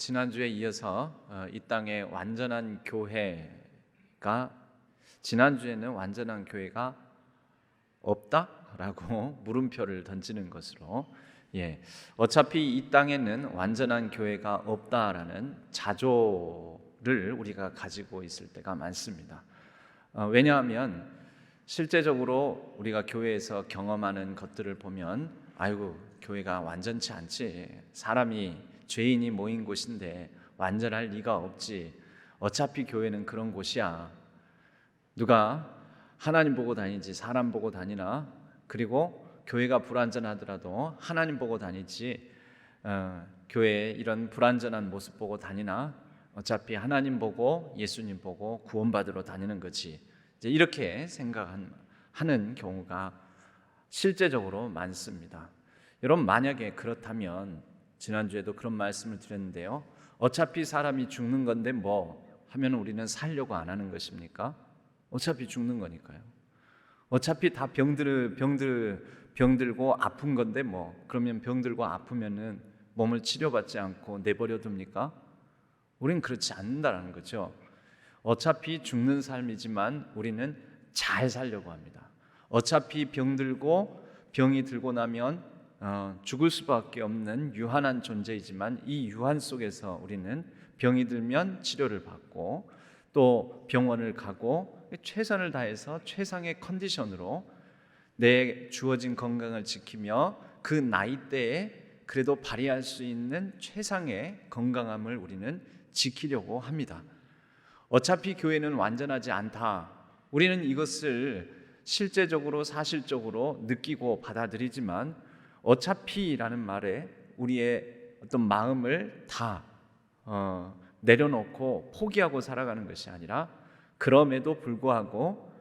지난주에 이어서 이 땅에 완전한 교회가 지난주에는 완전한 교회가 없다라고 물음표를 던지는 것으로 어차피 이 땅에는 완전한 교회가 없다라는 자조를 우리가 가지고 있을 때가 많습니다. 왜냐하면 실제적으로 우리가 교회에서 경험하는 것들을 보면 아이고 교회가 완전치 않지, 사람이 죄인이 모인 곳인데 완전할 리가 없지, 어차피 교회는 그런 곳이야, 누가 하나님 보고 다니지 사람 보고 다니나, 그리고 교회가 불완전하더라도 하나님 보고 다니지 교회에 이런 불완전한 모습 보고 다니나, 어차피 하나님 보고 예수님 보고 구원받으러 다니는 거지, 이제 이렇게 생각하는 경우가 실제적으로 많습니다. 여러분, 만약에 그렇다면 지난주에도 그런 말씀을 드렸는데요, 어차피 사람이 죽는 건데 뭐 하면 우리는 살려고 안 하는 것입니까? 어차피 죽는 거니까요. 어차피 다 병들고 아픈 건데 뭐 그러면 병들고 아프면은 몸을 치료받지 않고 내버려 둡니까? 우리는 그렇지 않는다라는 거죠. 어차피 죽는 삶이지만 우리는 잘 살려고 합니다. 어차피 병이 들고 나면 죽을 수밖에 없는 유한한 존재이지만 이 유한 속에서 우리는 병이 들면 치료를 받고 또 병원을 가고 최선을 다해서 최상의 컨디션으로 내 주어진 건강을 지키며 그 나이대에 그래도 발휘할 수 있는 최상의 건강함을 우리는 지키려고 합니다. 어차피 교회는 완전하지 않다, 우리는 이것을 실제적으로 사실적으로 느끼고 받아들이지만 어차피라는 말에 우리의 어떤 마음을 다 내려놓고 포기하고 살아가는 것이 아니라, 그럼에도 불구하고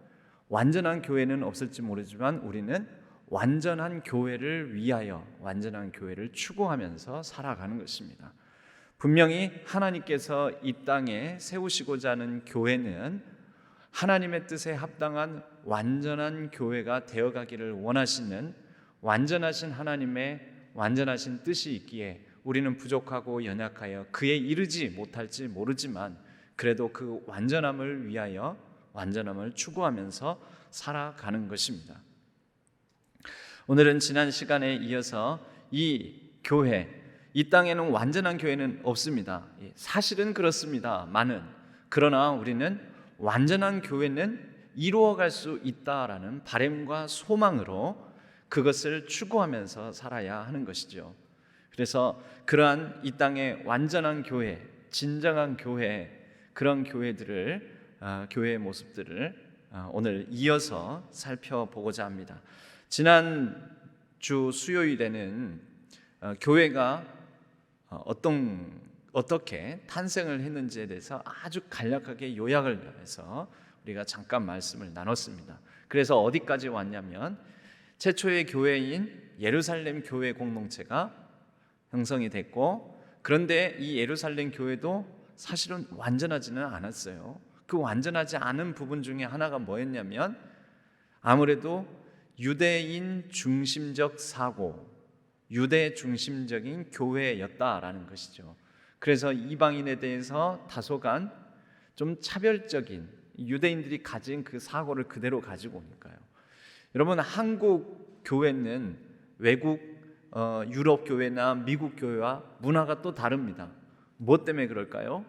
완전한 교회는 없을지 모르지만 우리는 완전한 교회를 위하여 완전한 교회를 추구하면서 살아가는 것입니다. 분명히 하나님께서 이 땅에 세우시고자 하는 교회는 하나님의 뜻에 합당한 완전한 교회가 되어가기를 원하시는 완전하신 하나님의 완전하신 뜻이 있기에 우리는 부족하고 연약하여 그에 이르지 못할지 모르지만 그래도 그 완전함을 위하여 완전함을 추구하면서 살아가는 것입니다. 오늘은 지난 시간에 이어서 이 교회, 이 땅에는 완전한 교회는 없습니다. 사실은 그렇습니다. 그러나 우리는 완전한 교회는 이루어갈 수 있다라는 바람과 소망으로 그것을 추구하면서 살아야 하는 것이죠. 그래서 그러한 이 땅의 완전한 교회, 진정한 교회, 그런 교회의 모습들을 오늘 이어서 살펴보고자 합니다. 지난주 수요일에는 교회가 어떻게 탄생을 했는지에 대해서 아주 간략하게 요약을 해서 우리가 잠깐 말씀을 나눴습니다. 그래서 어디까지 왔냐면 최초의 교회인 예루살렘 교회 공동체가 형성이 됐고, 그런데 이 예루살렘 교회도 사실은 완전하지는 않았어요. 그 완전하지 않은 부분 중에 하나가 뭐였냐면 아무래도 유대인 중심적 사고, 유대 중심적인 교회였다라는 것이죠. 그래서 이방인에 대해서 다소간 좀 차별적인, 유대인들이 가진 그 사고를 그대로 가지고 오니까요. 여러분, 한국 교회는 외국 유럽 교회나 미국 교회와 문화가 또 다릅니다. 무엇 때문에 그럴까요?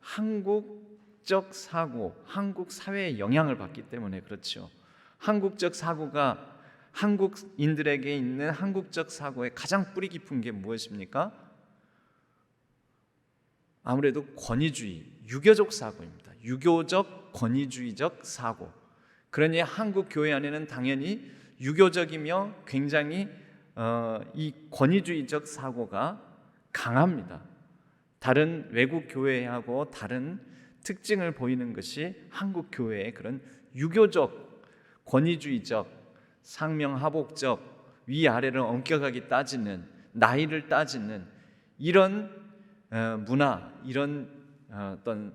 한국적 사고, 한국 사회의 영향을 받기 때문에 그렇죠. 한국적 사고가, 한국인들에게 있는 한국적 사고의 가장 뿌리 깊은 게 무엇입니까? 아무래도 권위주의, 유교적 사고입니다. 유교적 권위주의적 사고. 그러니 한국 교회 안에는 당연히 유교적이며 굉장히 이 권위주의적 사고가 강합니다. 다른 외국 교회하고 다른 특징을 보이는 것이 한국 교회의 그런 유교적, 권위주의적, 상명하복적, 위아래를 엄격하게 따지는, 나이를 따지는 이런 문화, 이런 어떤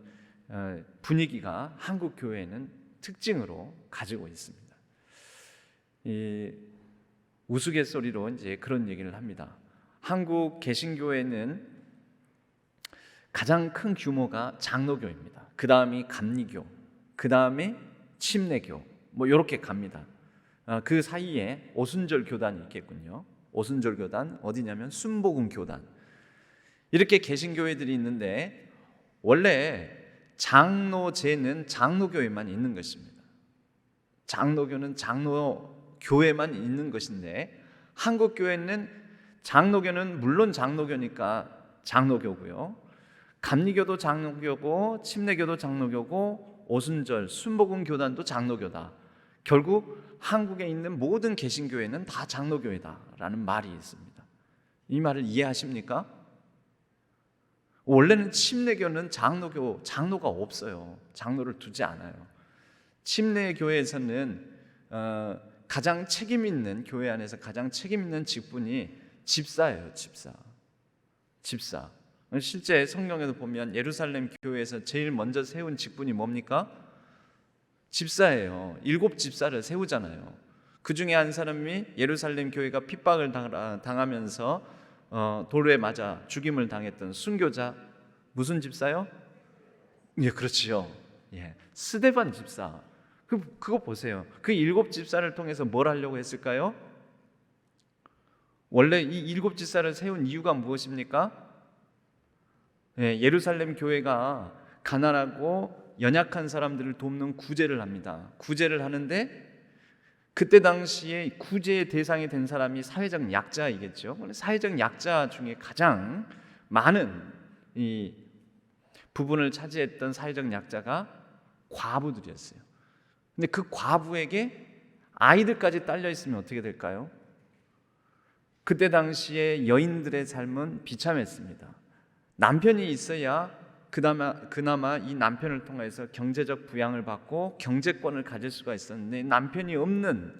분위기가 한국 교회는 특징으로 가지고 있습니다. 이 우스갯소리로 이제 그런 얘기를 합니다. 한국 개신교회는 가장 큰 규모가 장로교입니다. 그 다음이 감리교, 그 다음에 침례교, 뭐 이렇게 갑니다. 그 사이에 오순절 교단이 있겠군요. 오순절 교단 어디냐면 순복음 교단. 이렇게 개신교회들이 있는데 원래 장로제는 장로교회만 있는 것입니다. 장로교는 장로교회만 있는 것인데 한국 교회는 장로교는 물론 장로교니까 장로교고요. 감리교도 장로교고 침례교도 장로교고 오순절 순복음 교단도 장로교다. 결국 한국에 있는 모든 개신교회는 다 장로교회다라는 말이 있습니다. 이 말을 이해하십니까? 원래는 침례교는 장로가 없어요. 장로를 두지 않아요. 침례교회에서는 가장 책임 있는 교회 안에서 가장 책임 있는 직분이 집사예요. 집사. 실제 성경에도 보면 예루살렘 교회에서 제일 먼저 세운 직분이 뭡니까? 집사예요. 7 집사를 세우잖아요. 그 중에 한 사람이 예루살렘 교회가 핍박을 당하면서 돌에 맞아 죽임을 당했던 순교자 무슨 집사요? 예, 그렇지요. 예, 스데반 집사. 그거 보세요. 그 7 집사를 통해서 뭘 하려고 했을까요? 원래 이 7 집사를 세운 이유가 무엇입니까? 예, 예루살렘 교회가 가난하고 연약한 사람들을 돕는 구제를 합니다. 구제를 하는데 그때 당시에 구제의 대상이 된 사람이 사회적 약자이겠죠. 사회적 약자 중에 가장 많은 이 부분을 차지했던 사회적 약자가 과부들이었어요. 근데 그 과부에게 아이들까지 딸려 있으면 어떻게 될까요? 그때 당시에 여인들의 삶은 비참했습니다. 남편이 있어야 그나마 이 남편을 통해서 경제적 부양을 받고 경제권을 가질 수가 있었는데 남편이 없는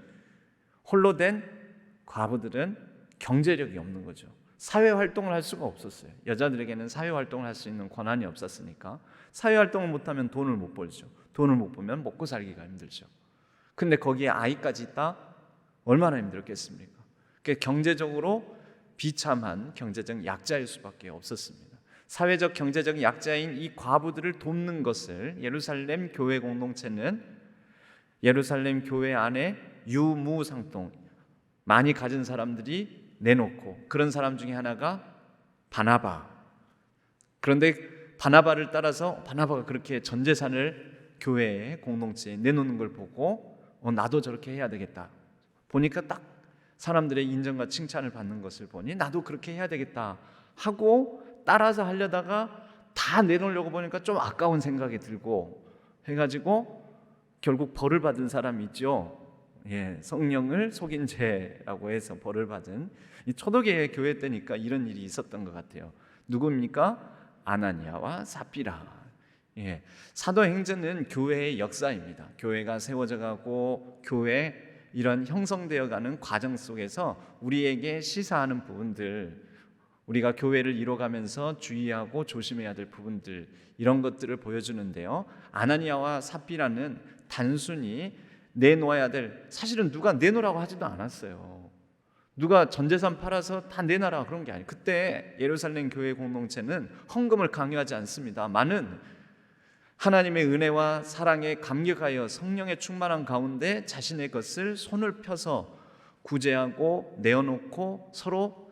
홀로 된 과부들은 경제력이 없는 거죠. 사회활동을 할 수가 없었어요. 여자들에게는 사회활동을 할 수 있는 권한이 없었으니까 사회활동을 못하면 돈을 못 벌죠. 돈을 못 벌면 먹고 살기가 힘들죠. 근데 거기에 아이까지 있다? 얼마나 힘들겠습니까? 경제적으로 비참한 경제적 약자일 수밖에 없었습니다. 사회적 경제적 약자인 이 과부들을 돕는 것을 예루살렘 교회 공동체는 예루살렘 교회 안에 유무상통 많이 가진 사람들이 내놓고 그런 사람 중에 하나가 바나바. 그런데 바나바를 따라서 바나바가 그렇게 전 재산을 교회에 공동체에 내놓는 걸 보고 나도 저렇게 해야 되겠다. 보니까 딱 사람들의 인정과 칭찬을 받는 것을 보니 나도 그렇게 해야 되겠다 하고 따라서 하려다가 다 내놓으려고 보니까 좀 아까운 생각이 들고 해가지고 결국 벌을 받은 사람이 있죠. 예, 성령을 속인 죄라고 해서 벌을 받은 이 초대교회 교회 때니까 이런 일이 있었던 것 같아요. 누구입니까? 아나니아와 삽비라. 예, 사도행전은 교회의 역사입니다. 교회가 세워져가고 교회 이런 형성되어가는 과정 속에서 우리에게 시사하는 부분들, 우리가 교회를 이뤄가면서 주의하고 조심해야 될 부분들, 이런 것들을 보여주는데요. 아나니아와 삽비라는 단순히 내놓아야 될, 사실은 누가 내놓으라고 하지도 않았어요. 누가 전 재산 팔아서 다 내놔라 그런 게 아니에요. 그때 예루살렘 교회 공동체는 헌금을 강요하지 않습니다. 많은 하나님의 은혜와 사랑에 감격하여 성령의 충만한 가운데 자신의 것을 손을 펴서 구제하고 내어놓고 서로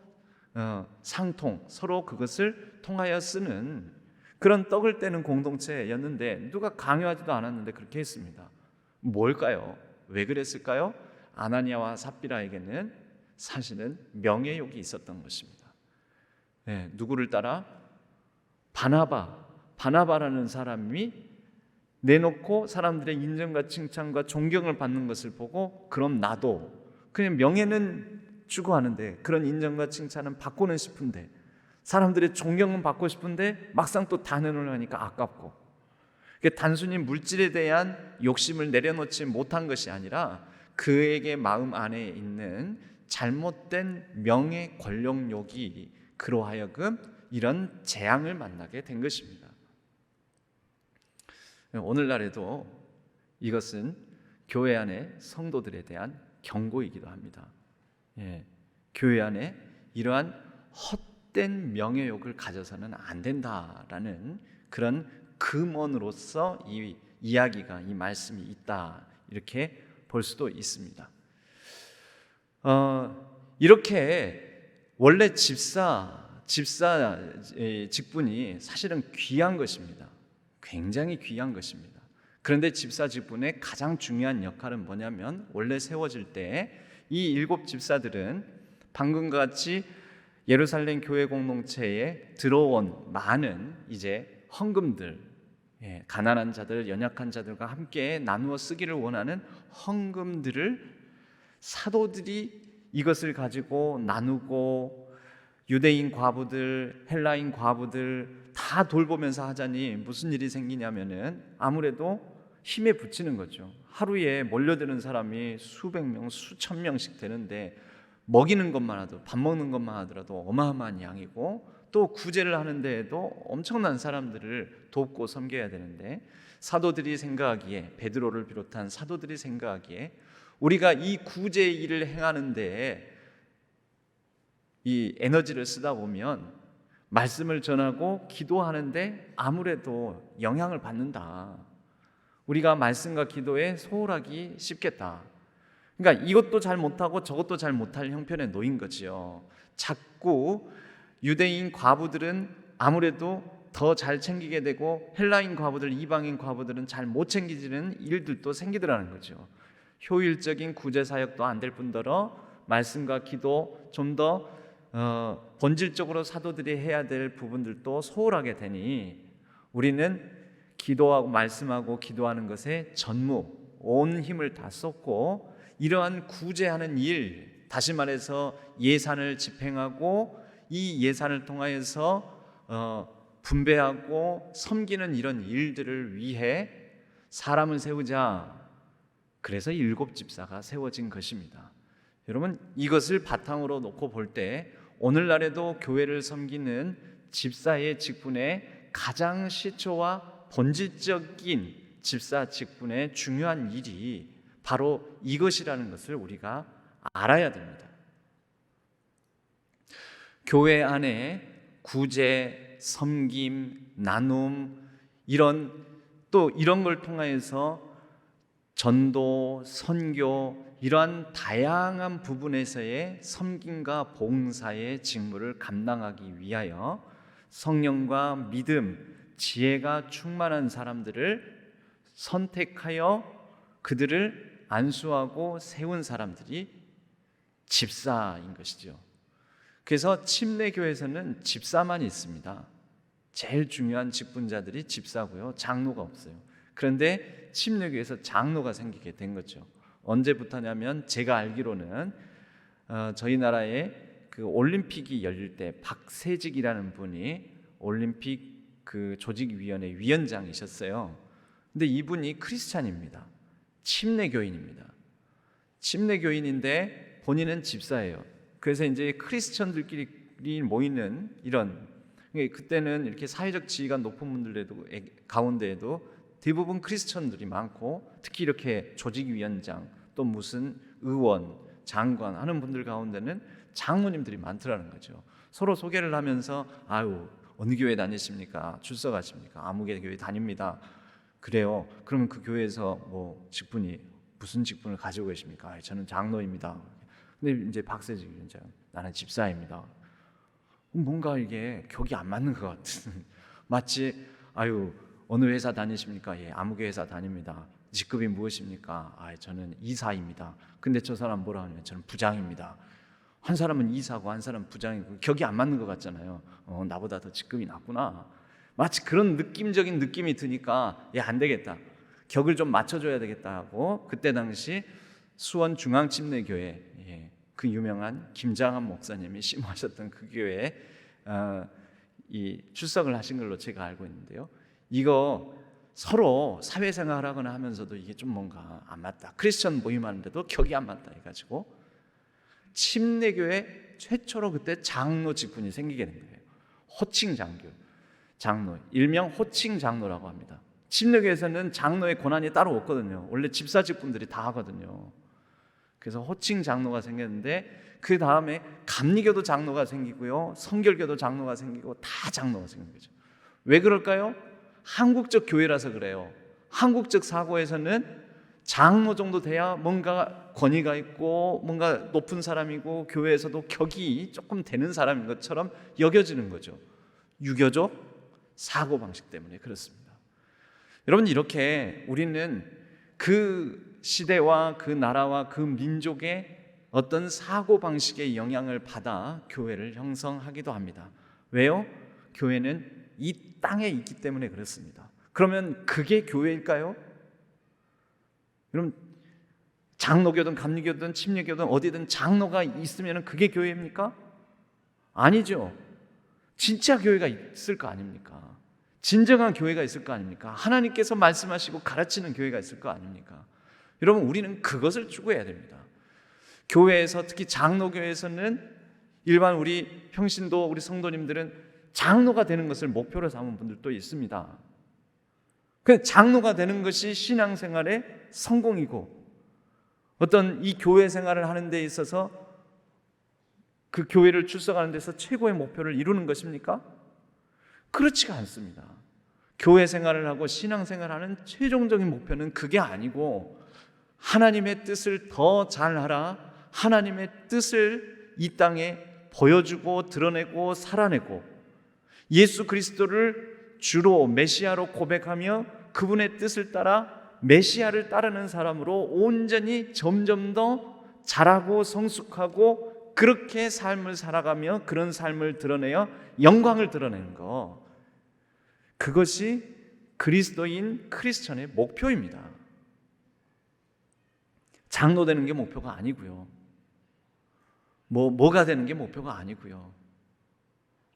상통, 서로 그것을 통하여 쓰는 그런 떡을 떼는 공동체였는데 누가 강요하지도 않았는데 그렇게 했습니다. 뭘까요? 왜 그랬을까요? 아나니아와 삽비라에게는 사실은 명예욕이 있었던 것입니다. 네, 누구를 따라? 바나바라는 사람이 내놓고 사람들의 인정과 칭찬과 존경을 받는 것을 보고 그럼 나도 그냥 명예는 추구하는데 그런 인정과 칭찬은 받고는 싶은데 사람들의 존경은 받고 싶은데 막상 또 다 내놓으려니까 아깝고 단순히 물질에 대한 욕심을 내려놓지 못한 것이 아니라 그에게 마음 안에 있는 잘못된 명예 권력욕이 그로 하여금 이런 재앙을 만나게 된 것입니다. 오늘날에도 이것은 교회 안의 성도들에 대한 경고이기도 합니다. 예, 교회 안에 이러한 헛된 명예욕을 가져서는 안 된다라는 그런 금원으로서 이 이야기가, 이 말씀이 있다, 이렇게 볼 수도 있습니다. 이렇게 원래 집사 직분이 사실은 귀한 것입니다. 굉장히 귀한 것입니다. 그런데 집사 직분의 가장 중요한 역할은 뭐냐면, 원래 세워질 때 이 7 집사들은 방금과 같이 예루살렘 교회 공동체에 들어온 많은 이제 헌금들, 가난한 자들, 연약한 자들과 함께 나누어 쓰기를 원하는 헌금들을 사도들이 이것을 가지고 나누고, 유대인 과부들, 헬라인 과부들 다 돌보면서 하자니 무슨 일이 생기냐면은 아무래도 힘에 부치는 거죠. 하루에 몰려드는 사람이 수백 명, 수천 명씩 되는데 먹이는 것만 하더라도, 밥 먹는 것만 하더라도 어마어마한 양이고, 또 구제를 하는 데에도 엄청난 사람들을 돕고 섬겨야 되는데, 사도들이 생각하기에, 베드로를 비롯한 사도들이 생각하기에 우리가 이 구제 일을 행하는 데에 이 에너지를 쓰다 보면 말씀을 전하고 기도하는데 아무래도 영향을 받는다. 우리가 말씀과 기도에 소홀하기 쉽겠다. 그러니까 이것도 잘 못하고 저것도 잘 못할 형편에 놓인 거지요. 자꾸 유대인 과부들은 아무래도 더 잘 챙기게 되고, 헬라인 과부들, 이방인 과부들은 잘 못 챙기지는 일들도 생기더라는 거죠. 효율적인 구제 사역도 안 될 뿐더러 말씀과 기도 좀 더 본질적으로 사도들이 해야 될 부분들도 소홀하게 되니, 우리는 기도하고 말씀하고 기도하는 것에 전무, 온 힘을 다 쏟고 이러한 구제하는 일, 다시 말해서 예산을 집행하고 이 예산을 통하여서 분배하고 섬기는 이런 일들을 위해 사람을 세우자. 그래서 7 집사가 세워진 것입니다. 여러분, 이것을 바탕으로 놓고 볼 때 오늘날에도 교회를 섬기는 집사의 직분의 가장 시초와 본질적인 집사 직분의 중요한 일이 바로 이것이라는 것을 우리가 알아야 됩니다. 교회 안에 구제, 섬김, 나눔, 이런 걸 통하여서 전도, 선교, 이러한 다양한 부분에서의 섬김과 봉사의 직무를 감당하기 위하여 성령과 믿음, 지혜가 충만한 사람들을 선택하여 그들을 안수하고 세운 사람들이 집사인 것이죠. 그래서 침례교회에서는 집사만 있습니다. 제일 중요한 직분자들이 집사고요, 장로가 없어요. 그런데 침례교회에서 장로가 생기게 된 거죠. 언제부터냐면, 제가 알기로는 저희 나라에 그 올림픽이 열릴 때 박세직이라는 분이 올림픽 그 조직위원회 위원장이셨어요. 근데 이분이 크리스찬입니다. 침례교인입니다. 침례교인인데 본인은 집사예요. 그래서 이제 크리스천들끼리 모이는 이런, 그때는 이렇게 사회적 지위가 높은 분들에도 가운데에도 대부분 크리스천들이 많고, 특히 이렇게 조직위원장, 또 무슨 의원, 장관 하는 분들 가운데는 장로님들이 많더라는 거죠. 서로 소개를 하면서, 아유, 어느 교회 다니십니까? 출석하십니까? 아무개 교회 다닙니다. 그래요. 그러면 그 교회에서 뭐 직분이 무슨 직분을 가지고 계십니까? 저는 장로입니다. 근데 이제 박세직 위원장, 나는 집사입니다. 뭔가 이게 격이 안 맞는 것 같은. 마치, 아유, 어느 회사 다니십니까? 예, 아무개 회사 다닙니다. 직급이 무엇입니까? 저는 이사입니다. 근데 저 사람 뭐라 하냐면, 저는 부장입니다. 한 사람은 이사고 한 사람은 부장이고, 격이 안 맞는 것 같잖아요. 나보다 더 직급이 낮구나. 마치 그런 느낌적인 느낌이 드니까, 안 되겠다, 격을 좀 맞춰줘야 되겠다 하고, 그때 당시 수원 중앙침례교회, 그 유명한 김장한 목사님이 심호하셨던 그 교회에 이 출석을 하신 걸로 제가 알고 있는데요. 이거 서로 사회생활 하거나 하면서도 이게 좀 뭔가 안 맞다, 크리스천 모임하는데도 격이 안 맞다 해가지고 침례교회 최초로 그때 장로 직분이 생기게 된 거예요. 호칭 장로, 일명 호칭 장로라고 합니다. 침례교회에서는 장로의 권한이 따로 없거든요. 원래 집사 직분들이 다 하거든요. 그래서 호칭 장로가 생겼는데 그 다음에 감리교도 장로가 생기고요, 성결교도 장로가 생기고 다 장로가 생긴 거죠. 왜 그럴까요? 한국적 교회라서 그래요. 한국적 사고에서는 장로 정도 돼야 뭔가 권위가 있고 뭔가 높은 사람이고 교회에서도 격이 조금 되는 사람인 것처럼 여겨지는 거죠. 유교적 사고방식 때문에 그렇습니다. 여러분, 이렇게 우리는 그 시대와 그 나라와 그 민족의 어떤 사고방식의 영향을 받아 교회를 형성하기도 합니다. 왜요? 교회는 이 땅에 있기 때문에 그렇습니다. 그러면 그게 교회일까요? 여러분, 장로교든 감리교든 침례교든 어디든 장로가 있으면 그게 교회입니까? 아니죠. 진짜 교회가 있을 거 아닙니까? 진정한 교회가 있을 거 아닙니까? 하나님께서 말씀하시고 가르치는 교회가 있을 거 아닙니까? 여러분, 우리는 그것을 추구해야 됩니다. 교회에서, 특히 장로교회에서는 일반 우리 평신도 우리 성도님들은 장로가 되는 것을 목표로 삼은 분들도 있습니다. 그 장로가 되는 것이 신앙생활의 성공이고 어떤 이 교회 생활을 하는 데 있어서 그 교회를 출석하는 데서 최고의 목표를 이루는 것입니까? 그렇지가 않습니다. 교회 생활을 하고 신앙생활을 하는 최종적인 목표는 그게 아니고 하나님의 뜻을 더 잘하라, 하나님의 뜻을 이 땅에 보여주고 드러내고 살아내고 예수 그리스도를 주로 메시아로 고백하며 그분의 뜻을 따라 메시아를 따르는 사람으로 온전히 점점 더 자라고 성숙하고 그렇게 삶을 살아가며 그런 삶을 드러내어 영광을 드러내는 것, 그것이 그리스도인 크리스천의 목표입니다. 장로 되는 게 목표가 아니고요, 뭐가 되는 게 목표가 아니고요.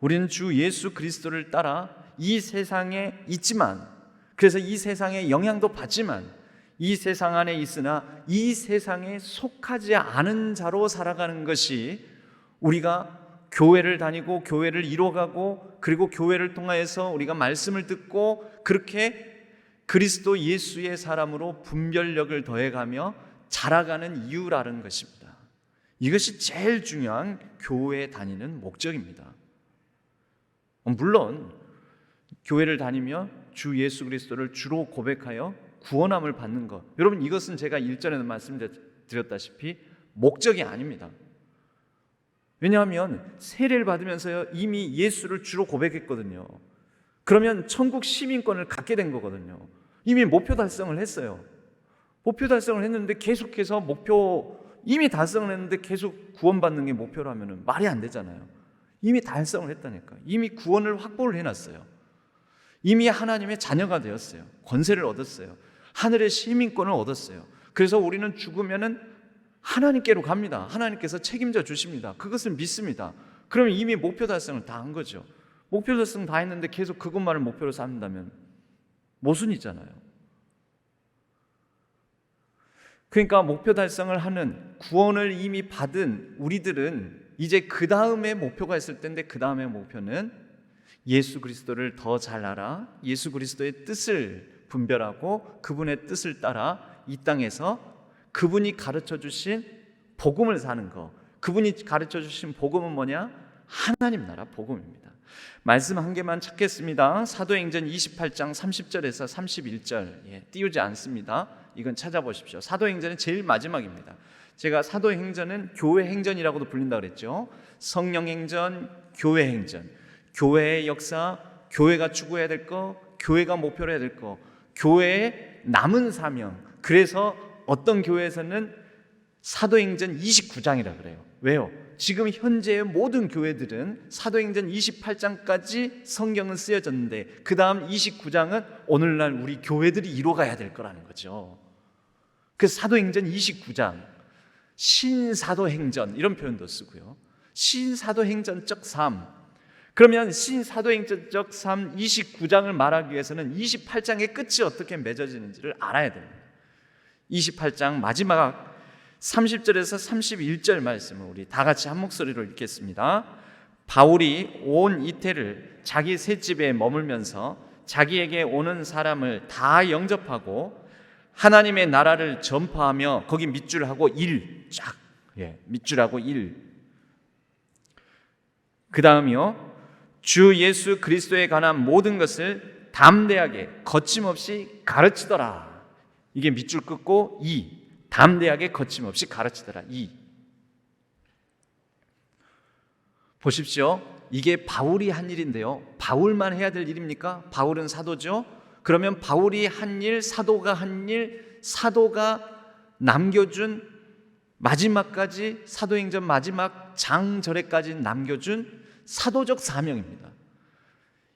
우리는 주 예수 그리스도를 따라 이 세상에 있지만, 그래서 이 세상에 영향도 받지만 이 세상 안에 있으나 이 세상에 속하지 않은 자로 살아가는 것이 우리가 교회를 다니고 교회를 이뤄가고 그리고 교회를 통하여서 우리가 말씀을 듣고 그렇게 그리스도 예수의 사람으로 분별력을 더해가며 자라가는 이유라는 것입니다. 이것이 제일 중요한 교회 다니는 목적입니다. 물론 교회를 다니며 주 예수 그리스도를 주로 고백하여 구원함을 받는 것, 여러분, 이것은 제가 일전에도 말씀드렸다시피 목적이 아닙니다. 왜냐하면 세례를 받으면서 이미 예수를 주로 고백했거든요. 그러면 천국 시민권을 갖게 된 거거든요. 이미 목표 달성을 했어요. 목표 달성을 했는데 계속해서 이미 달성을 했는데 계속 구원받는 게 목표라면 말이 안 되잖아요. 이미 달성을 했다니까. 이미 구원을 확보를 해놨어요. 이미 하나님의 자녀가 되었어요. 권세를 얻었어요. 하늘의 시민권을 얻었어요. 그래서 우리는 죽으면은 하나님께로 갑니다. 하나님께서 책임져 주십니다. 그것을 믿습니다. 그러면 이미 목표 달성을 다 한 거죠. 목표 달성 다 했는데 계속 그것만을 목표로 삼는다면 모순이잖아요. 그러니까 목표 달성을 하는, 구원을 이미 받은 우리들은 이제 그 다음에 목표가 있을 텐데, 그 다음에 목표는 예수 그리스도를 더 잘 알아 예수 그리스도의 뜻을 분별하고 그분의 뜻을 따라 이 땅에서 그분이 가르쳐 주신 복음을 사는 것. 그분이 가르쳐 주신 복음은 뭐냐? 하나님 나라 복음입니다. 말씀 한 개만 찾겠습니다. 사도행전 28장 30절에서 31절, 띄우지 않습니다. 이건 찾아보십시오. 사도행전은 제일 마지막입니다. 제가 사도행전은 교회행전이라고도 불린다고 그랬죠. 성령행전, 교회행전, 교회의 역사, 교회가 추구해야 될 거, 교회가 목표로 해야 될 거, 교회의 남은 사명. 그래서 어떤 교회에서는 사도행전 29장이라 그래요. 왜요? 지금 현재의 모든 교회들은 사도행전 28장까지 성경은 쓰여졌는데 그 다음 29장은 오늘날 우리 교회들이 이뤄가야 될 거라는 거죠. 그래서 사도행전 29장, 신사도행전 이런 표현도 쓰고요. 신사도행전적 삶. 그러면 신사도행전적 삶 29장을 말하기 위해서는 28장의 끝이 어떻게 맺어지는지를 알아야 됩니다. 28장 마지막 30절에서 31절 말씀을 우리 다 같이 한 목소리로 읽겠습니다. 바울이 온 이태를 자기 셋집에 머물면서 자기에게 오는 사람을 다 영접하고 하나님의 나라를 전파하며, 거기 밑줄 하고 일, 쫙, 밑줄하고 1. 그 다음이요, 주 예수 그리스도에 관한 모든 것을 담대하게 거침없이 가르치더라. 이게 밑줄 긋고 2. 담대하게 거침없이 가르치더라. 2. 보십시오. 이게 바울이 한 일인데요, 바울만 해야 될 일입니까? 바울은 사도죠. 그러면 바울이 한 일, 사도가 한 일, 사도가 남겨준 마지막까지, 사도행전 마지막 장절에까지 남겨준 사도적 사명입니다.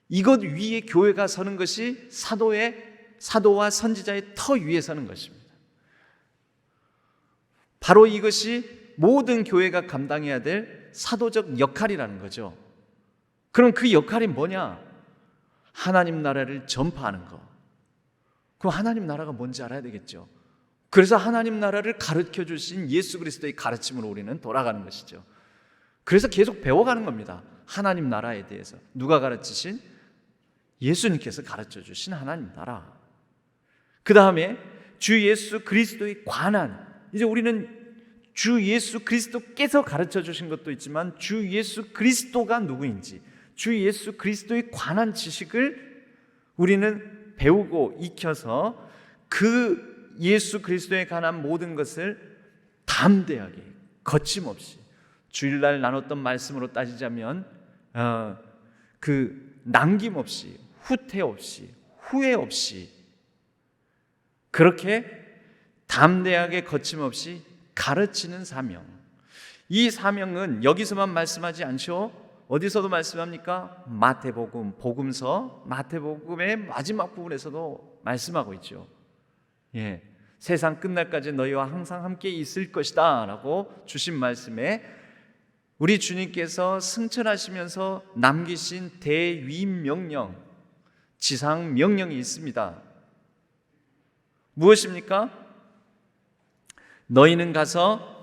이것 위에 교회가 서는 것이 사도와 선지자의 터 위에 서는 것입니다. 바로 이것이 모든 교회가 감당해야 될 사도적 역할이라는 거죠. 그럼 그 역할이 뭐냐? 하나님 나라를 전파하는 거. 그럼 하나님 나라가 뭔지 알아야 되겠죠. 그래서 하나님 나라를 가르쳐 주신 예수 그리스도의 가르침으로 우리는 돌아가는 것이죠. 그래서 계속 배워가는 겁니다. 하나님 나라에 대해서. 누가 가르치신? 예수님께서 가르쳐 주신 하나님 나라. 그 다음에 주 예수 그리스도의 관한, 이제 우리는 주 예수 그리스도께서 가르쳐 주신 것도 있지만 주 예수 그리스도가 누구인지, 주 예수 그리스도에 관한 지식을 우리는 배우고 익혀서 그 예수 그리스도에 관한 모든 것을 담대하게 거침없이, 주일날 나눴던 말씀으로 따지자면 그 남김없이, 후퇴 없이, 후회 없이 그렇게 담대하게 거침없이 가르치는 사명. 이 사명은 여기서만 말씀하지 않죠. 어디서도 말씀합니까? 마태복음, 복음서, 마태복음의 마지막 부분에서도 말씀하고 있죠. 세상 끝날까지 너희와 항상 함께 있을 것이다 라고 주신 말씀에 우리 주님께서 승천하시면서 남기신 대위임 명령, 지상 명령이 있습니다. 무엇입니까? 너희는 가서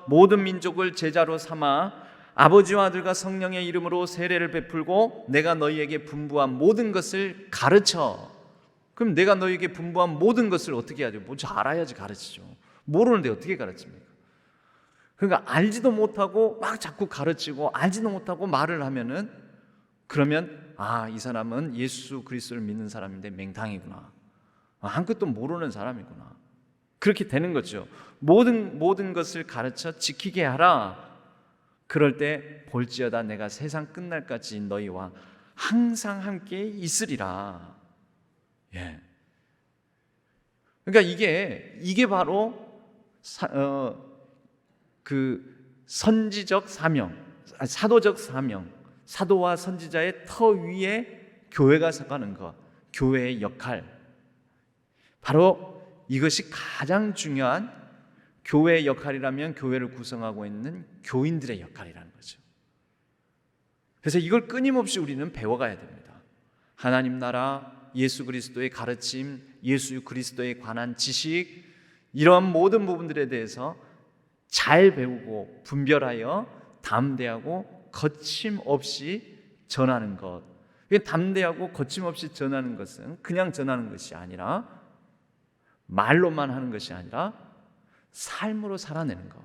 모든 민족을 제자로 삼아 아버지와 아들과 성령의 이름으로 세례를 베풀고 내가 너희에게 분부한 모든 것을 가르쳐. 그럼 내가 너희에게 분부한 모든 것을 어떻게 하죠? 먼저 알아야지 가르치죠. 모르는데 어떻게 가르칩니까? 그러니까 알지도 못하고 막 자꾸 가르치고 알지도 못하고 말을 하면은, 그러면 이 사람은 예수 그리스도를 믿는 사람인데 맹탕이구나, 한 것도 모르는 사람이구나, 그렇게 되는 거죠. 모든 것을 가르쳐 지키게 하라. 그럴 때 볼지어다 내가 세상 끝날까지 너희와 항상 함께 있으리라. 그러니까 이게 바로 그 선지적 사명, 사도적 사명, 사도와 선지자의 터 위에 교회가 서가는 것, 교회의 역할. 바로 이것이 가장 중요한 교회의 역할이라면 교회를 구성하고 있는 교인들의 역할이라는 거죠. 그래서 이걸 끊임없이 우리는 배워가야 됩니다. 하나님 나라, 예수 그리스도의 가르침, 예수 그리스도에 관한 지식, 이런 모든 부분들에 대해서 잘 배우고 분별하여 담대하고 거침없이 전하는 것. 담대하고 거침없이 전하는 것은 그냥 전하는 것이 아니라, 말로만 하는 것이 아니라 삶으로 살아내는 것.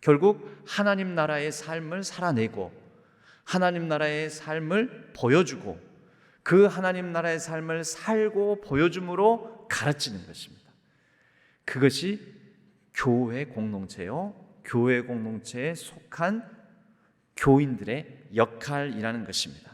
결국 하나님 나라의 삶을 살아내고 하나님 나라의 삶을 보여주고 그 하나님 나라의 삶을 살고 보여줌으로 가르치는 것입니다. 그것이 교회 공동체요, 교회 공동체에 속한 교인들의 역할이라는 것입니다.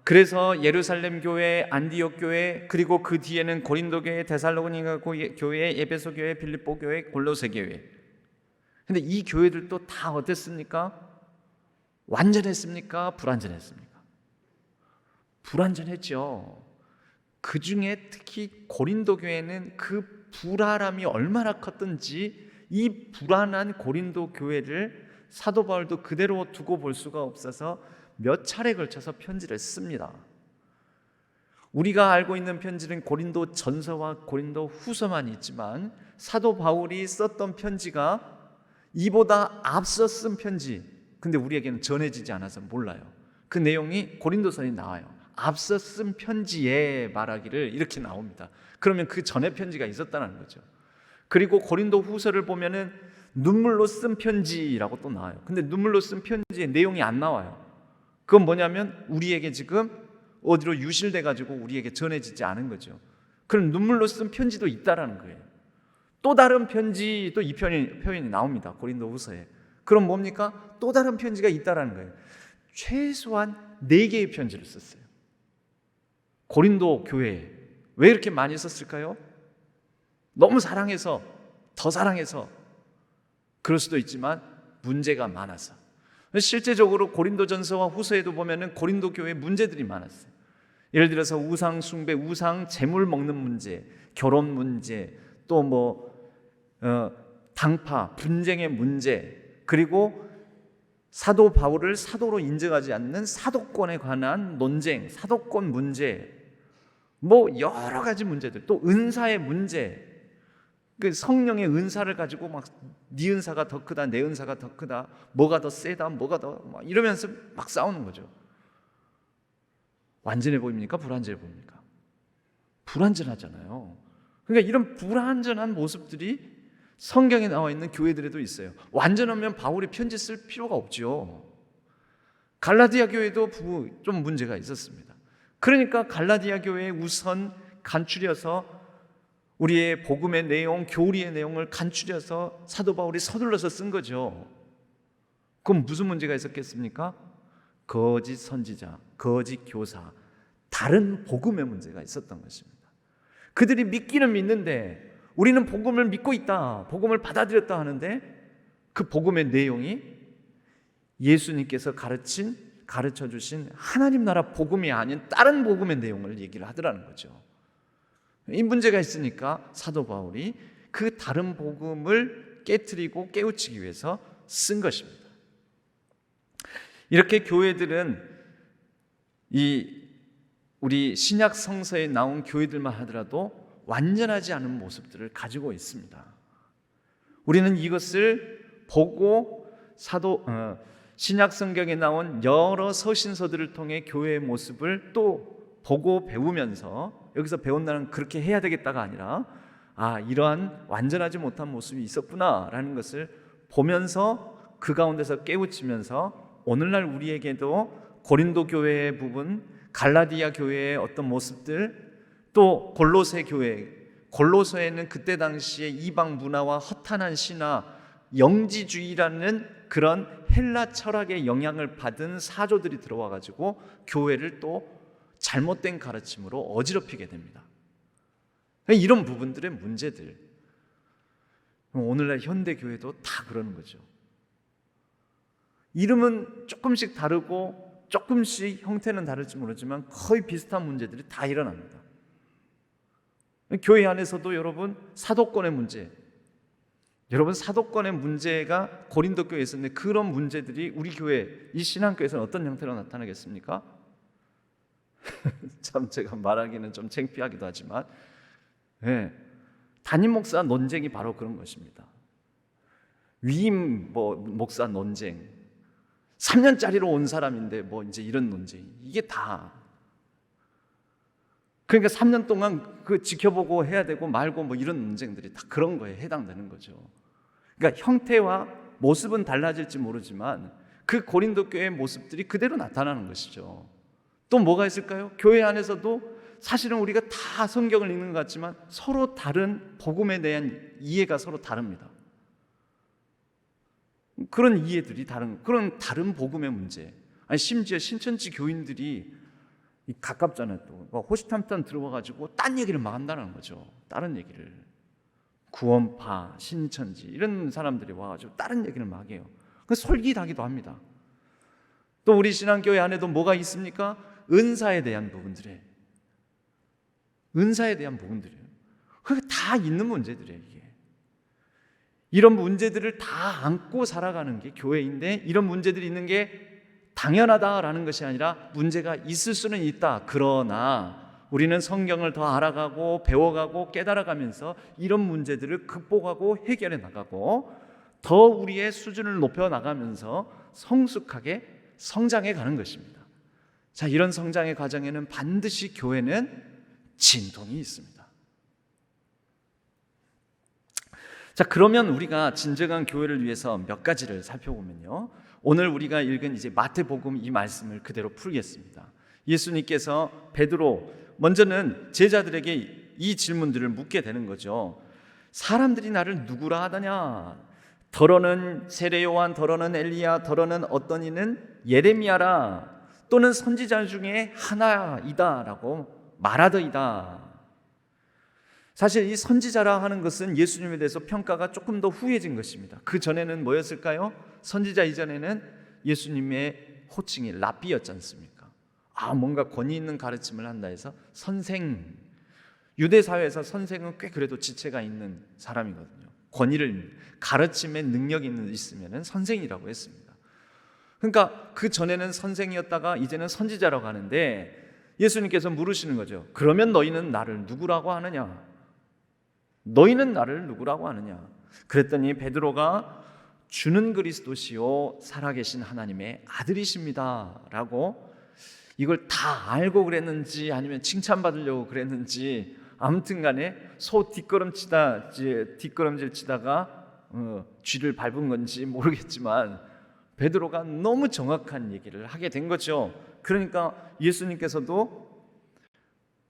그래서 예루살렘 교회, 안디옥 교회, 그리고 그 뒤에는 고린도 교회, 데살로니가 교회, 에베소 교회, 빌립보 교회, 골로새 교회. 근데 이 교회들도 다 어땠습니까? 완전했습니까? 불완전했습니까? 불완전했죠. 그 중에 특히 고린도 교회는 그 불안함이 얼마나 컸던지, 이 불안한 고린도 교회를 사도 바울도 그대로 두고 볼 수가 없어서 몇 차례 걸쳐서 편지를 씁니다. 우리가 알고 있는 편지는 고린도 전서와 고린도 후서만 있지만 사도 바울이 썼던 편지가 이보다 앞서 쓴 편지, 근데 우리에게는 전해지지 않아서 몰라요. 그 내용이 고린도서에 나와요. 앞서 쓴 편지에 말하기를 이렇게 나옵니다. 그러면 그 전에 편지가 있었다는 거죠. 그리고 고린도 후서를 보면은 눈물로 쓴 편지라고 또 나와요. 근데 눈물로 쓴 편지의 내용이 안 나와요. 그건 뭐냐면 우리에게 지금 어디로 유실돼 가지고 우리에게 전해지지 않은 거죠. 그럼 눈물로 쓴 편지도 있다라는 거예요. 또 다른 편지, 또 이 표현이 나옵니다. 고린도 후서에. 그럼 뭡니까? 또 다른 편지가 있다라는 거예요. 최소한 4개의 편지를 썼어요. 고린도 교회에. 왜 이렇게 많이 썼을까요? 너무 사랑해서, 더 사랑해서 그럴 수도 있지만 문제가 많아서. 실제적으로 고린도전서와 후서에도 보면은 고린도 교회에 문제들이 많았어요. 예를 들어서 우상 숭배, 우상 제물 먹는 문제, 결혼 문제, 또 당파, 분쟁의 문제, 그리고 사도 바울을 사도로 인정하지 않는 사도권에 관한 논쟁, 사도권 문제, 여러 가지 문제들, 또 은사의 문제, 그 성령의 은사를 가지고 막 네 은사가 더 크다, 내 은사가 더 크다, 뭐가 더 세다, 뭐가 더 이러면서 막 싸우는 거죠. 완전해 보입니까? 불완전해 보입니까? 불완전하잖아요. 그러니까 이런 불완전한 모습들이 성경에 나와 있는 교회들에도 있어요. 완전하면 바울이 편지 쓸 필요가 없죠. 갈라디아 교회도 좀 문제가 있었습니다. 그러니까 갈라디아 교회에 우선 간추려서 우리의 복음의 내용, 교리의 내용을 간추려서 사도 바울이 서둘러서 쓴 거죠. 그럼 무슨 문제가 있었겠습니까? 거짓 선지자, 거짓 교사, 다른 복음의 문제가 있었던 것입니다. 그들이 믿기는 믿는데 우리는 복음을 믿고 있다, 복음을 받아들였다 하는데 그 복음의 내용이 예수님께서 가르쳐 주신 하나님 나라 복음이 아닌 다른 복음의 내용을 얘기를 하더라는 거죠. 이 문제가 있으니까 사도 바울이 그 다른 복음을 깨트리고 깨우치기 위해서 쓴 것입니다. 이렇게 교회들은 우리 신약 성서에 나온 교회들만 하더라도 완전하지 않은 모습들을 가지고 있습니다. 우리는 이것을 보고 신약 성경에 나온 여러 서신서들을 통해 교회의 모습을 또 보고 배우면서, 여기서 배운다는 그렇게 해야 되겠다가 아니라 이러한 완전하지 못한 모습이 있었구나라는 것을 보면서 그 가운데서 깨우치면서 오늘날 우리에게도 고린도 교회의 부분, 갈라디아 교회의 어떤 모습들, 또 골로새 교회, 골로새에는 그때 당시에 이방 문화와 허탄한 신화, 영지주의라는 그런 헬라 철학의 영향을 받은 사조들이 들어와 가지고 교회를 또 잘못된 가르침으로 어지럽히게 됩니다. 이런 부분들의 문제들, 오늘날 현대 교회도 다 그러는 거죠. 이름은 조금씩 다르고 조금씩 형태는 다를지 모르지만 거의 비슷한 문제들이 다 일어납니다. 교회 안에서도 여러분 사도권의 문제, 여러분 사도권의 문제가 고린도 교회에 있었는데 그런 문제들이 우리 교회, 이 신앙교회에서는 어떤 형태로 나타나겠습니까? 참 제가 말하기는 좀 창피하기도 하지만 담임 목사 논쟁이 바로 그런 것입니다. 위임 목사 논쟁, 3년짜리로 온 사람인데 이제 이런 논쟁, 이게 다 그러니까 3년 동안 그 지켜보고 해야 되고 말고 이런 논쟁들이 다 그런 거에 해당되는 거죠. 그러니까 형태와 모습은 달라질지 모르지만 그 고린도 교회의 모습들이 그대로 나타나는 것이죠. 또 뭐가 있을까요? 교회 안에서도 사실은 우리가 다 성경을 읽는 것 같지만 서로 다른 복음에 대한 이해가 서로 다릅니다. 그런 이해들이 그런 다른 복음의 문제, 심지어 신천지 교인들이 가깝잖아요. 또 호시탐탐 들어와가지고 딴 얘기를 막 한다는 거죠. 다른 얘기를, 구원파, 신천지 이런 사람들이 와가지고 다른 얘기를 막 해요. 솔깃하기도 합니다. 또 우리 신앙교회 안에도 뭐가 있습니까? 은사에 대한 부분들이에요. 그게 다 있는 문제들이에요. 이게 이런 문제들을 다 안고 살아가는 게 교회인데, 이런 문제들이 있는 게 당연하다라는 것이 아니라 문제가 있을 수는 있다. 그러나 우리는 성경을 더 알아가고 배워가고 깨달아가면서 이런 문제들을 극복하고 해결해 나가고 더 우리의 수준을 높여 나가면서 성숙하게 성장해 가는 것입니다. 자, 이런 성장의 과정에는 반드시 교회는 진동이 있습니다. 자, 그러면 우리가 진정한 교회를 위해서 몇 가지를 살펴보면요, 오늘 우리가 읽은 이제 마태복음 이 말씀을 그대로 풀겠습니다. 예수님께서 베드로 먼저는 제자들에게 이 질문들을 묻게 되는 거죠. 사람들이 나를 누구라 하더냐? 더러는 세례 요한, 더러는 엘리야, 더러는 어떤 이는 예레미야라, 또는 선지자 중에 하나이다라고 말하더이다. 사실 이 선지자라 하는 것은 예수님에 대해서 평가가 조금 더 후해진 것입니다. 그 전에는 뭐였을까요? 선지자 이전에는 예수님의 호칭이 랍비였지 않습니까? 뭔가 권위 있는 가르침을 한다 해서 선생. 유대 사회에서 선생은 꽤 그래도 지체가 있는 사람이거든요. 권위를, 가르침에 능력이 있으면 선생이라고 했습니다. 그러니까 그 전에는 선생이었다가 이제는 선지자라고 하는데, 예수님께서 물으시는 거죠. 그러면 너희는 나를 누구라고 하느냐? 너희는 나를 누구라고 하느냐? 그랬더니 베드로가 주는 그리스도시요 살아계신 하나님의 아들이십니다 라고, 이걸 다 알고 그랬는지 아니면 칭찬받으려고 그랬는지 아무튼 간에 뒷걸음질 치다가 쥐를 밟은 건지 모르겠지만 베드로가 너무 정확한 얘기를 하게 된 거죠. 그러니까 예수님께서도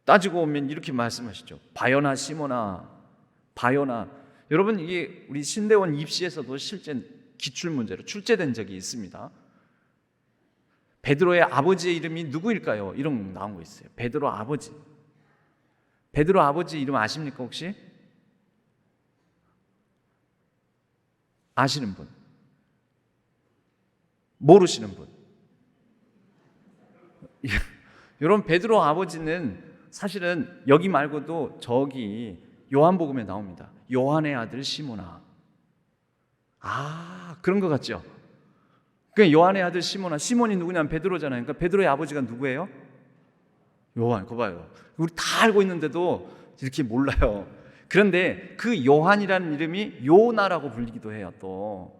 따지고 오면 이렇게 말씀하시죠. 바요나 시모나, 바요나. 여러분, 이게 우리 신대원 입시에서도 실제 기출문제로 출제된 적이 있습니다. 베드로의 아버지의 이름이 누구일까요? 이런 거 나온 거 있어요. 베드로 아버지. 베드로 아버지 이름 아십니까 혹시? 아시는 분? 모르시는 분? 여러분, 베드로 아버지는 사실은 여기 말고도 저기 요한복음에 나옵니다. 요한의 아들 시모나. 그런 것 같죠? 그러니까 요한의 아들 시모나, 시몬이 누구냐면 베드로잖아요. 그러니까 베드로의 아버지가 누구예요? 요한. 그거 봐요. 우리 다 알고 있는데도 이렇게 몰라요. 그런데 그 요한이라는 이름이 요나라고 불리기도 해요 또.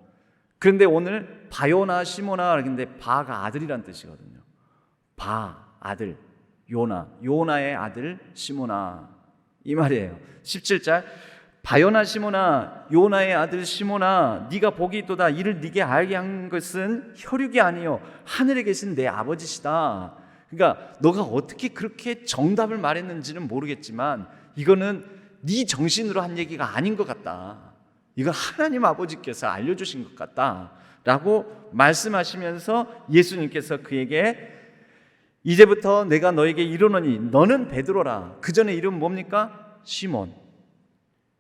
그런데 오늘 바요나 시모나, 근데 바가 아들이란 뜻이거든요. 아들, 요나의 아들 시모나, 이 말이에요. 17절, 바요나 시모나, 요나의 아들 시모나, 네가 복이 있도다. 이를 네게 알게 한 것은 혈육이 아니요 하늘에 계신 내 아버지시다. 그러니까 너가 어떻게 그렇게 정답을 말했는지는 모르겠지만 이거는 네 정신으로 한 얘기가 아닌 것 같다. 이거 하나님 아버지께서 알려주신 것 같다 라고 말씀하시면서 예수님께서 그에게 이제부터 내가 너에게 이르노니 너는 베드로라. 그 전에 이름은 뭡니까? 시몬.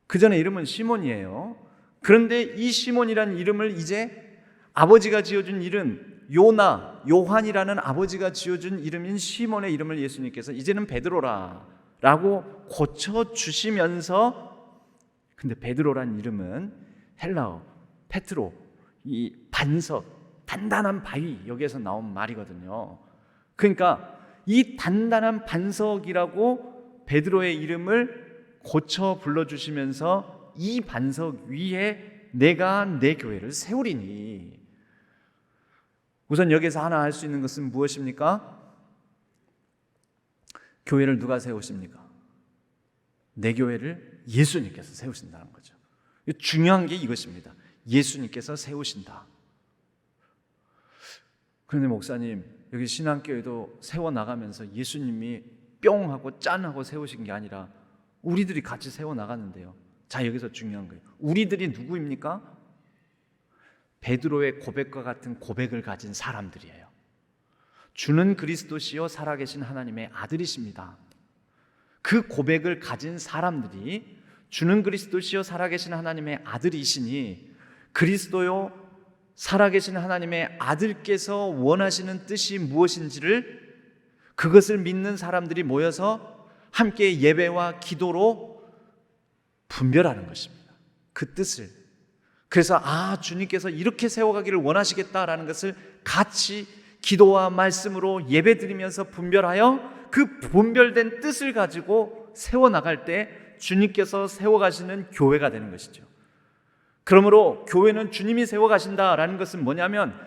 그 전에 이름은 시몬이에요. 그런데 이 시몬이라는 이름을 이제 아버지가 지어준 이름, 요한이라는 아버지가 지어준 이름인 시몬의 이름을 예수님께서 이제는 베드로라 라고 고쳐주시면서, 근데 베드로란 이름은 헬라어 페트로, 이 반석, 단단한 바위, 여기에서 나온 말이거든요. 그러니까 이 단단한 반석이라고 베드로의 이름을 고쳐 불러주시면서 이 반석 위에 내가 내 교회를 세우리니. 우선 여기서 하나 알 수 있는 것은 무엇입니까? 교회를 누가 세우십니까? 내 교회를 예수님께서 세우신다는 거죠. 중요한 게 이것입니다. 예수님께서 세우신다. 그런데 목사님, 여기 신앙교회도 세워나가면서 예수님이 뿅 하고 짠 하고 세우신 게 아니라 우리들이 같이 세워나가는데요. 자, 여기서 중요한 거예요. 우리들이 누구입니까? 베드로의 고백과 같은 고백을 가진 사람들이에요. 주는 그리스도시요 살아계신 하나님의 아들이십니다. 그 고백을 가진 사람들이 주는 그리스도시요 살아계신 하나님의 아들이시니, 그리스도요 살아계신 하나님의 아들께서 원하시는 뜻이 무엇인지를, 그것을 믿는 사람들이 모여서 함께 예배와 기도로 분별하는 것입니다. 그 뜻을. 그래서 주님께서 이렇게 세워가기를 원하시겠다라는 것을 같이 기도와 말씀으로 예배드리면서 분별하여 그 분별된 뜻을 가지고 세워나갈 때 주님께서 세워가시는 교회가 되는 것이죠. 그러므로 교회는 주님이 세워가신다라는 것은 뭐냐면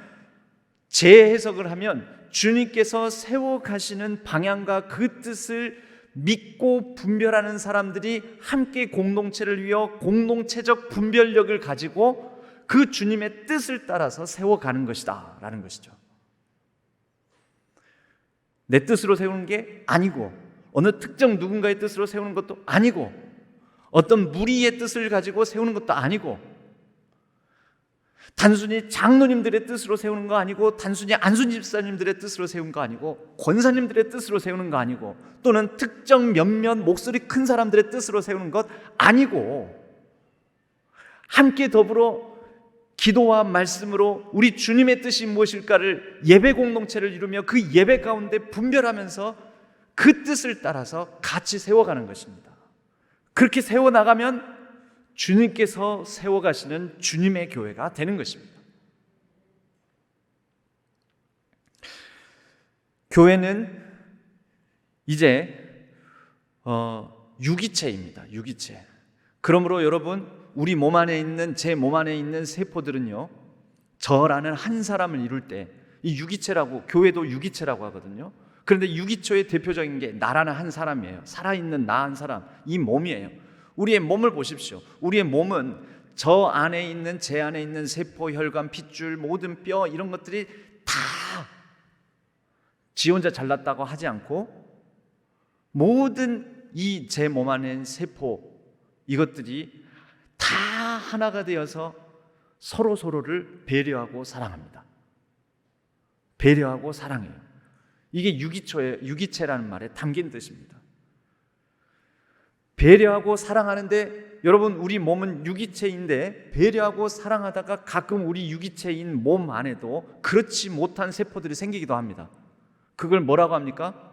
재해석을 하면 주님께서 세워가시는 방향과 그 뜻을 믿고 분별하는 사람들이 함께 공동체를 이루어 공동체적 분별력을 가지고 그 주님의 뜻을 따라서 세워가는 것이다 라는 것이죠. 내 뜻으로 세우는 게 아니고, 어느 특정 누군가의 뜻으로 세우는 것도 아니고, 어떤 무리의 뜻을 가지고 세우는 것도 아니고, 단순히 장로님들의 뜻으로 세우는 거 아니고, 단순히 안수 집사님들의 뜻으로 세우는 거 아니고, 권사님들의 뜻으로 세우는 거 아니고, 또는 특정 몇몇 목소리 큰 사람들의 뜻으로 세우는 것 아니고, 함께 더불어 기도와 말씀으로 우리 주님의 뜻이 무엇일까를 예배 공동체를 이루며 그 예배 가운데 분별하면서 그 뜻을 따라서 같이 세워가는 것입니다. 그렇게 세워나가면 주님께서 세워가시는 주님의 교회가 되는 것입니다. 교회는 이제 유기체입니다. 유기체. 그러므로 여러분, 우리 몸 안에 있는, 제 몸 안에 있는 세포들은요, 저라는 한 사람을 이룰 때 이 유기체라고, 교회도 유기체라고 하거든요. 그런데 유기체의 대표적인 게 나라는 한 사람이에요. 살아있는 나 한 사람, 이 몸이에요. 우리의 몸을 보십시오. 우리의 몸은 저 안에 있는, 제 안에 있는 세포, 혈관, 핏줄, 모든 뼈, 이런 것들이 다 지 혼자 잘났다고 하지 않고, 모든 이 제 몸 안에 있는 세포, 이것들이 다 하나가 되어서 서로를 배려하고 사랑합니다. 배려하고 사랑해요. 이게 유기체라는 말에 담긴 뜻입니다. 배려하고 사랑하는데, 여러분, 우리 몸은 유기체인데 배려하고 사랑하다가 가끔 우리 유기체인 몸 안에도 그렇지 못한 세포들이 생기기도 합니다. 그걸 뭐라고 합니까?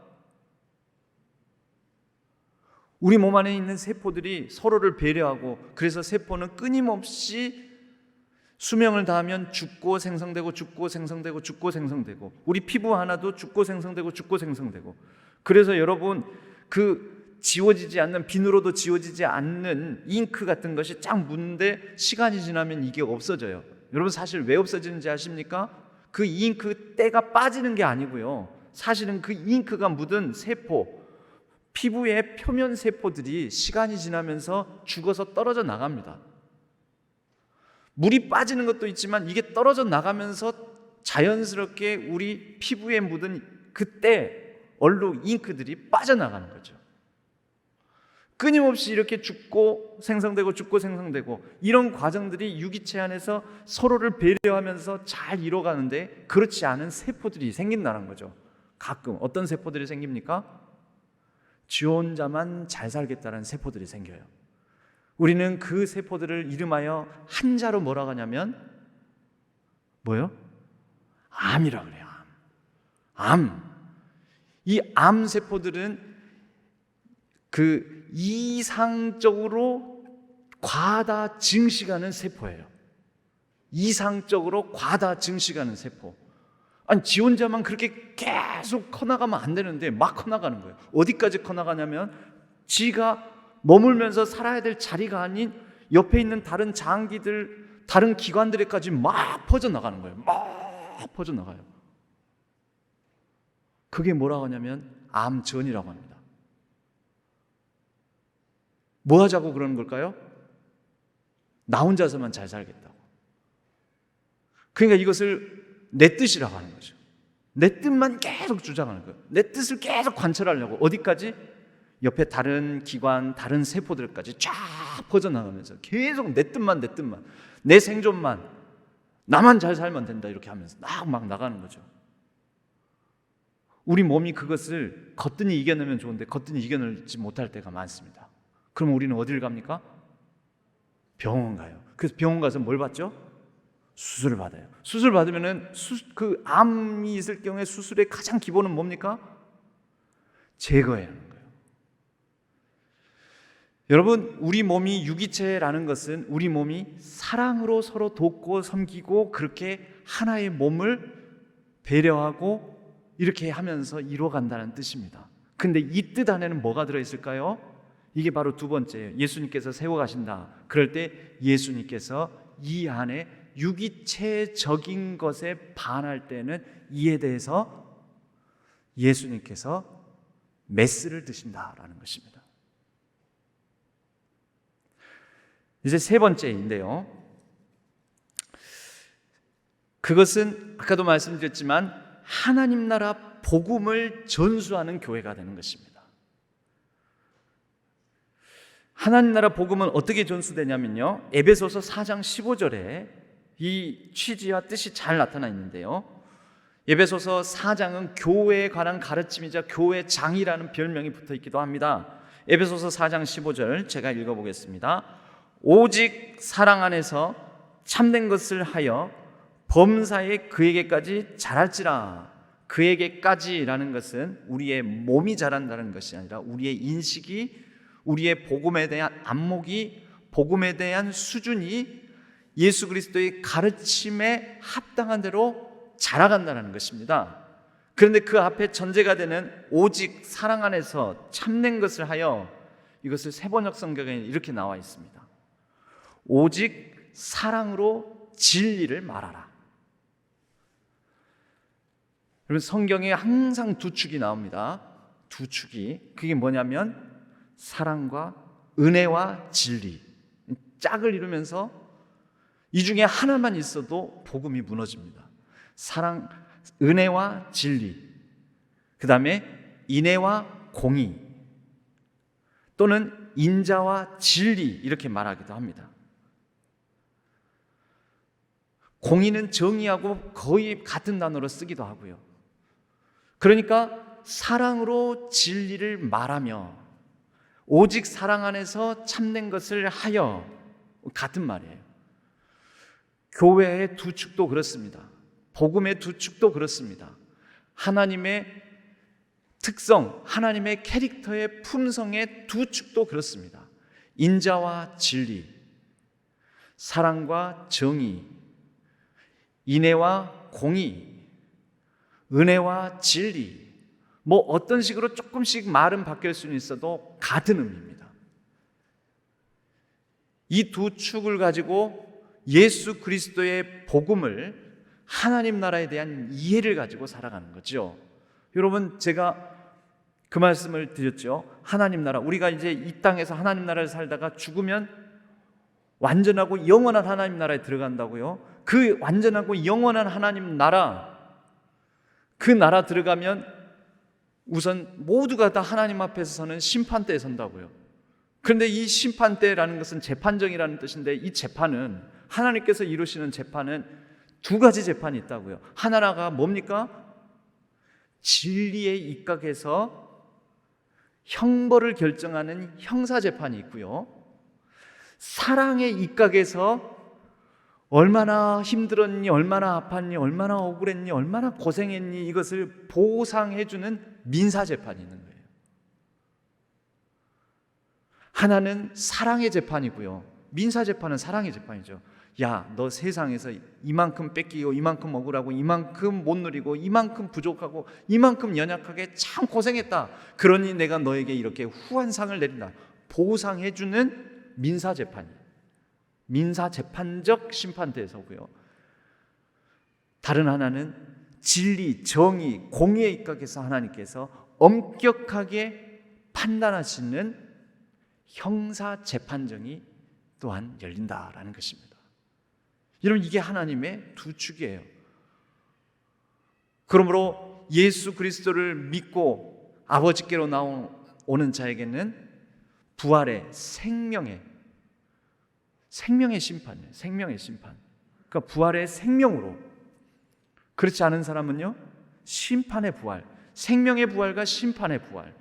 우리 몸 안에 있는 세포들이 서로를 배려하고, 그래서 세포는 끊임없이 수명을 다하면 죽고 생성되고, 죽고 생성되고, 죽고 생성되고, 우리 피부 하나도 죽고 생성되고, 죽고 생성되고. 그래서 여러분, 그 지워지지 않는, 비누로도 지워지지 않는 잉크 같은 것이 쫙 묻는데 시간이 지나면 이게 없어져요. 여러분, 사실 왜 없어지는지 아십니까? 그 잉크 때가 빠지는 게 아니고요, 사실은 그 잉크가 묻은 세포, 피부의 표면 세포들이 시간이 지나면서 죽어서 떨어져 나갑니다. 물이 빠지는 것도 있지만 이게 떨어져 나가면서 자연스럽게 우리 피부에 묻은 그때 얼룩 잉크들이 빠져나가는 거죠. 끊임없이 이렇게 죽고 생성되고, 죽고 생성되고, 이런 과정들이 유기체 안에서 서로를 배려하면서 잘 이뤄가는데, 그렇지 않은 세포들이 생긴다는 거죠. 가끔 어떤 세포들이 생깁니까? 지 혼자만 잘 살겠다는 세포들이 생겨요. 우리는 그 세포들을 이름하여 한자로 뭐라고 하냐면 뭐요? 암이라고 그래요. 암. 이 암 세포들은 그 이상적으로 과다 증식하는 세포예요. 이상적으로 과다 증식하는 세포. 아니, 지 혼자만 그렇게 계속 커나가면 안 되는데 막 커나가는 거예요. 어디까지 커나가냐면 지가 머물면서 살아야 될 자리가 아닌 옆에 있는 다른 장기들, 다른 기관들에까지 막 퍼져나가는 거예요. 막 퍼져나가요. 그게 뭐라고 하냐면 암전이라고 합니다. 뭐 하자고 그러는 걸까요? 나 혼자서만 잘 살겠다고. 그러니까 이것을 내 뜻이라고 하는 거죠. 내 뜻만 계속 주장하는 거예요. 내 뜻을 계속 관철하려고. 어디까지? 옆에 다른 기관, 다른 세포들까지 쫙 퍼져나가면서 계속 내 뜻만, 내 생존만, 나만 잘 살면 된다, 이렇게 하면서 막 나가는 거죠. 우리 몸이 그것을 거뜬히 이겨내면 좋은데 거뜬히 이겨내지 못할 때가 많습니다. 그럼 우리는 어디를 갑니까? 병원 가요. 그래서 병원 가서 뭘 받죠? 수술을 받아요. 수술 받으면은 그 암이 있을 경우에 수술의 가장 기본은 뭡니까? 제거해야 하는 거예요. 여러분, 우리 몸이 유기체라는 것은 우리 몸이 사랑으로 서로 돕고 섬기고 그렇게 하나의 몸을 배려하고 이렇게 하면서 이루어간다는 뜻입니다. 근데 이 뜻 안에는 뭐가 들어있을까요? 이게 바로 두 번째예요. 예수님께서 세워가신다. 그럴 때 예수님께서 이 안에 유기체적인 것에 반할 때는 이에 대해서 예수님께서 메스를 드신다라는 것입니다. 이제 세 번째인데요, 그것은 아까도 말씀드렸지만 하나님 나라 복음을 전수하는 교회가 되는 것입니다. 하나님 나라 복음은 어떻게 전수되냐면요, 에베소서 4장 15절에 이 취지와 뜻이 잘 나타나 있는데요, 에베소서 4장은 교회에 관한 가르침이자 교회장이라는 별명이 붙어 있기도 합니다. 에베소서 4장 15절 제가 읽어보겠습니다. 오직 사랑 안에서 참된 것을 하여 범사에 그에게까지 자랄지라. 그에게까지라는 것은 우리의 몸이 자란다는 것이 아니라 우리의 인식이, 우리의 복음에 대한 안목이, 복음에 대한 수준이 예수 그리스도의 가르침에 합당한 대로 자라간다는 것입니다. 그런데 그 앞에 전제가 되는 오직 사랑 안에서 참된 것을 하여, 이것을 세번역 성경에 이렇게 나와 있습니다. 오직 사랑으로 진리를 말하라. 여러분, 성경에 항상 두 축이 나옵니다. 두 축이. 그게 뭐냐면 사랑과 은혜와 진리, 짝을 이루면서 이 중에 하나만 있어도 복음이 무너집니다. 사랑, 은혜와 진리, 그 다음에 인애와 공의, 또는 인자와 진리, 이렇게 말하기도 합니다. 공의는 정의하고 거의 같은 단어로 쓰기도 하고요. 그러니까 사랑으로 진리를 말하며 오직 사랑 안에서 참된 것을 하여, 같은 말이에요. 교회의 두 축도 그렇습니다. 복음의 두 축도 그렇습니다. 하나님의 특성, 하나님의 캐릭터의 품성의 두 축도 그렇습니다. 인자와 진리, 사랑과 정의, 인애와 공의, 은혜와 진리, 뭐 어떤 식으로 조금씩 말은 바뀔 수는 있어도 같은 의미입니다. 이 두 축을 가지고 예수 그리스도의 복음을, 하나님 나라에 대한 이해를 가지고 살아가는 거죠. 여러분, 제가 그 말씀을 드렸죠. 하나님 나라, 우리가 이제 이 땅에서 하나님 나라를 살다가 죽으면 완전하고 영원한 하나님 나라에 들어간다고요. 그 완전하고 영원한 하나님 나라, 그 나라 들어가면 우선 모두가 다 하나님 앞에서 서는 심판대에 선다고요. 그런데 이 심판대라는 것은 재판정이라는 뜻인데, 이 재판은, 하나님께서 이루시는 재판은 두 가지 재판이 있다고요. 하나가 뭡니까? 진리에 입각해서 형벌을 결정하는 형사재판이 있고요, 사랑에 입각해서 얼마나 힘들었니, 얼마나 아팠니, 얼마나 억울했니, 얼마나 고생했니, 이것을 보상해주는 민사재판이 있는 거예요. 하나는 사랑의 재판이고요, 민사재판은 사랑의 재판이죠. 야, 너 세상에서 이만큼 뺏기고, 이만큼 억울하고, 이만큼 못 누리고, 이만큼 부족하고, 이만큼 연약하게 참 고생했다. 그러니 내가 너에게 이렇게 후한상을 내린다. 보상해주는 민사재판이에요. 민사재판적 심판대에 서고요. 다른 하나는 진리, 정의, 공의에 입각해서 하나님께서 엄격하게 판단하시는 형사재판정이 또한 열린다라는 것입니다. 여러분, 이게 하나님의 두 축이에요. 그러므로 예수 그리스도를 믿고 아버지께로 나오는 자에게는 부활의 생명의 심판이에요. 생명의 심판. 그러니까 부활의 생명으로. 그렇지 않은 사람은요, 심판의 부활, 생명의 부활과 심판의 부활.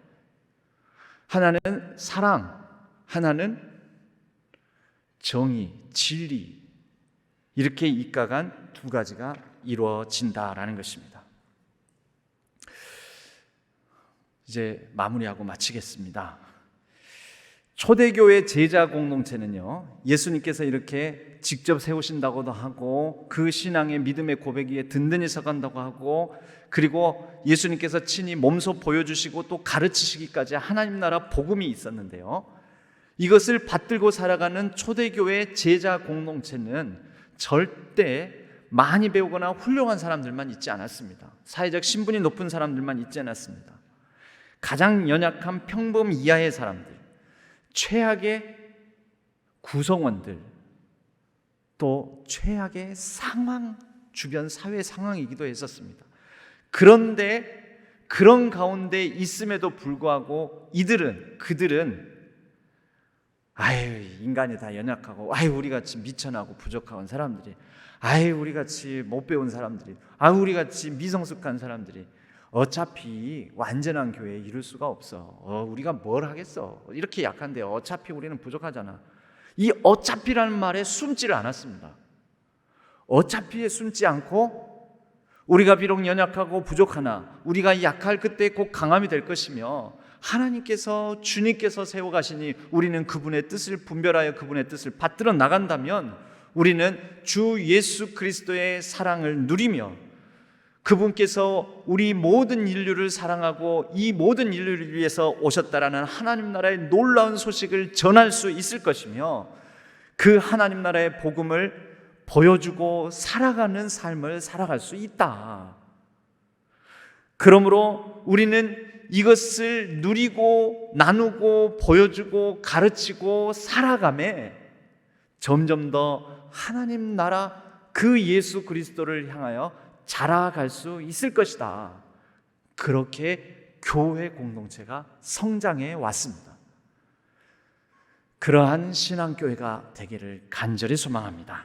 하나는 사랑, 하나는 정의, 진리, 이렇게 입각한 두 가지가 이루어진다라는 것입니다. 이제 마무리하고 마치겠습니다. 초대교회 제자 공동체는요, 예수님께서 이렇게 직접 세우신다고도 하고, 그 신앙의 믿음의 고백 위에 든든히 서간다고 하고, 그리고 예수님께서 친히 몸소 보여주시고 또 가르치시기까지 하나님 나라 복음이 있었는데요, 이것을 받들고 살아가는 초대교회 제자 공동체는 절대 많이 배우거나 훌륭한 사람들만 있지 않았습니다. 사회적 신분이 높은 사람들만 있지 않았습니다. 가장 연약한 평범 이하의 사람들, 최악의 구성원들, 또 최악의 상황, 주변 사회 상황이기도 했었습니다. 그런데 그런 가운데 있음에도 불구하고 그들은 아유, 인간이 다 연약하고, 아유, 우리같이 미천하고 부족한 사람들이, 아유, 우리같이 못 배운 사람들이, 아유, 우리같이 미성숙한 사람들이 어차피 완전한 교회에 이룰 수가 없어. 우리가 뭘 하겠어. 이렇게 약한데 어차피 우리는 부족하잖아. 이 어차피라는 말에 숨지를 않았습니다. 어차피에 숨지 않고, 우리가 비록 연약하고 부족하나 우리가 약할 그때 곧 강함이 될 것이며, 하나님께서 주님께서 세워가시니 우리는 그분의 뜻을 분별하여 그분의 뜻을 받들어 나간다면 우리는 주 예수 그리스도의 사랑을 누리며 그분께서 우리 모든 인류를 사랑하고 이 모든 인류를 위해서 오셨다라는 하나님 나라의 놀라운 소식을 전할 수 있을 것이며, 그 하나님 나라의 복음을 보여주고 살아가는 삶을 살아갈 수 있다. 그러므로 우리는 이것을 누리고 나누고 보여주고 가르치고 살아가며 점점 더 하나님 나라 그 예수 그리스도를 향하여 자라갈 수 있을 것이다. 그렇게 교회 공동체가 성장해 왔습니다. 그러한 신앙교회가 되기를 간절히 소망합니다.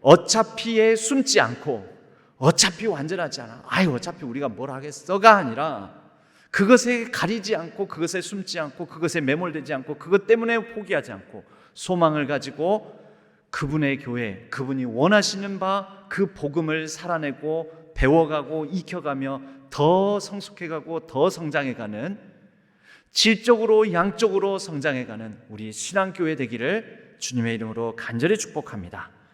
어차피에 숨지 않고 어차피 완전하지 않아, 아유 어차피 우리가 뭘 하겠어가 아니라 그것에 가리지 않고 그것에 숨지 않고 그것에 매몰되지 않고 그것 때문에 포기하지 않고 소망을 가지고 그분의 교회, 그분이 원하시는 바 그 복음을 살아내고 배워가고 익혀가며 더 성숙해가고 더 성장해가는, 질적으로 양적으로 성장해가는 우리 신앙교회 되기를 주님의 이름으로 간절히 축복합니다.